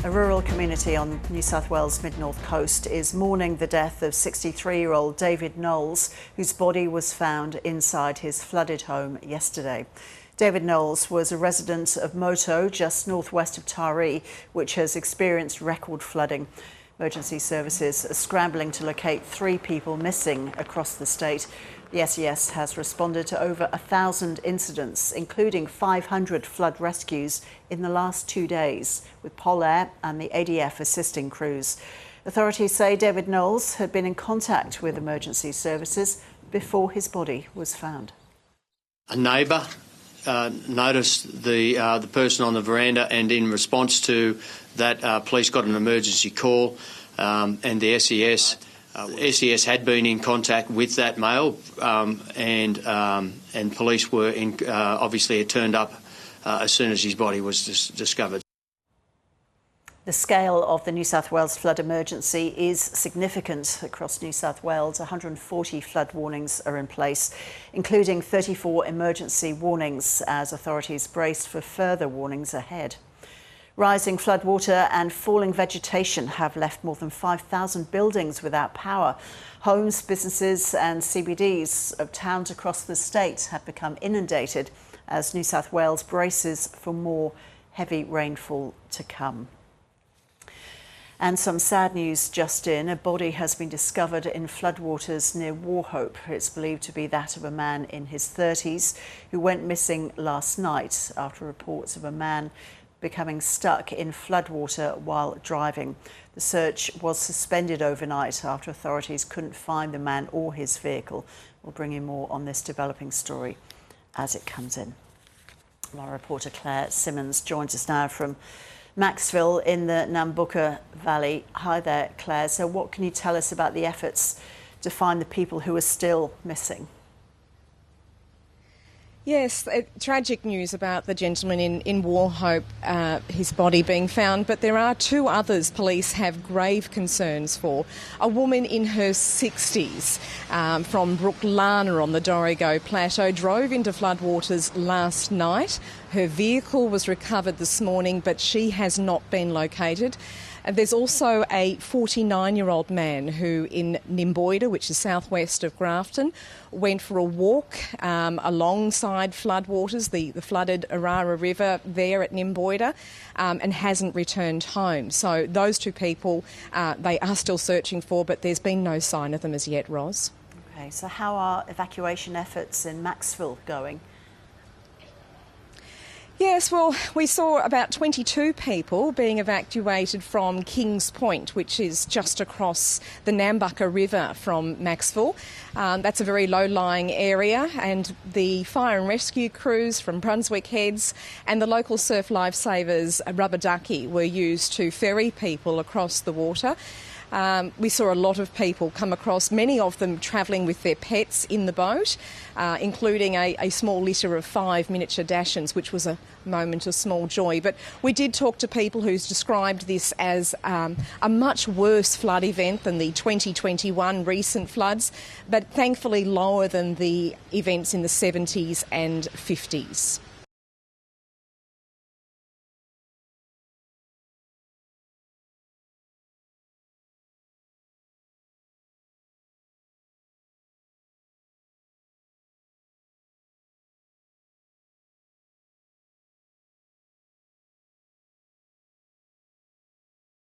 A rural community on New South Wales' mid-north coast is mourning the death of 63-year-old David Knowles, whose body was found inside his flooded home yesterday. David Knowles was a resident of Moto, just northwest of Taree, which has experienced record flooding. Emergency services are scrambling to locate 3 people missing across the state. The SES has responded to over 1,000 incidents, including 500 flood rescues in the last 2 days, with Polair and the ADF assisting crews. Authorities say David Knowles had been in contact with emergency services before his body was found. A neighbour noticed the person on the veranda, and in response to that, police got an emergency call, and the SES had been in contact with that male, and police were obviously it turned up as soon as his body was discovered. The scale of the New South Wales flood emergency is significant across New South Wales. 140 flood warnings are in place, including 34 emergency warnings, as authorities brace for further warnings ahead. Rising floodwater and falling vegetation have left more than 5,000 buildings without power. Homes, businesses and CBDs of towns across the state have become inundated as New South Wales braces for more heavy rainfall to come. And some sad news just in. A body has been discovered in floodwaters near Wauchope. It's believed to be that of a man in his 30s who went missing last night after reports of a man becoming stuck in floodwater while driving. The search was suspended overnight after authorities couldn't find the man or his vehicle. We'll bring you more on this developing story as it comes in. Our reporter Claire Simmons joins us now from Maxville in the Nambucca Valley. Hi there, Claire. So what can you tell us about the efforts to find the people who are still missing? Yes, tragic news about the gentleman in Wauchope, his body being found, but there are 2 others police have grave concerns for. A woman in her 60s from Brooklana on the Dorrigo Plateau drove into floodwaters last night. Her vehicle was recovered this morning, but she has not been located. There's also a 49-year-old man who in Nimboida, which is southwest of Grafton, went for a walk alongside floodwaters, the flooded Arara River there at Nimboida, and hasn't returned home. So those 2 people they are still searching for, but there's been no sign of them as yet, Ros. Okay, so how are evacuation efforts in Maxville going? Yes, well, we saw about 22 people being evacuated from Kings Point, which is just across the Nambucca River from Maxville. That's a very low-lying area, and the fire and rescue crews from Brunswick Heads and the local surf lifesavers Rubber Ducky were used to ferry people across the water. We saw a lot of people come across, many of them travelling with their pets in the boat, including a small litter of 5 miniature Dachshunds, which was a moment of small joy. But we did talk to people who's described this as a much worse flood event than the 2021 recent floods, but thankfully lower than the events in the 70s and 50s.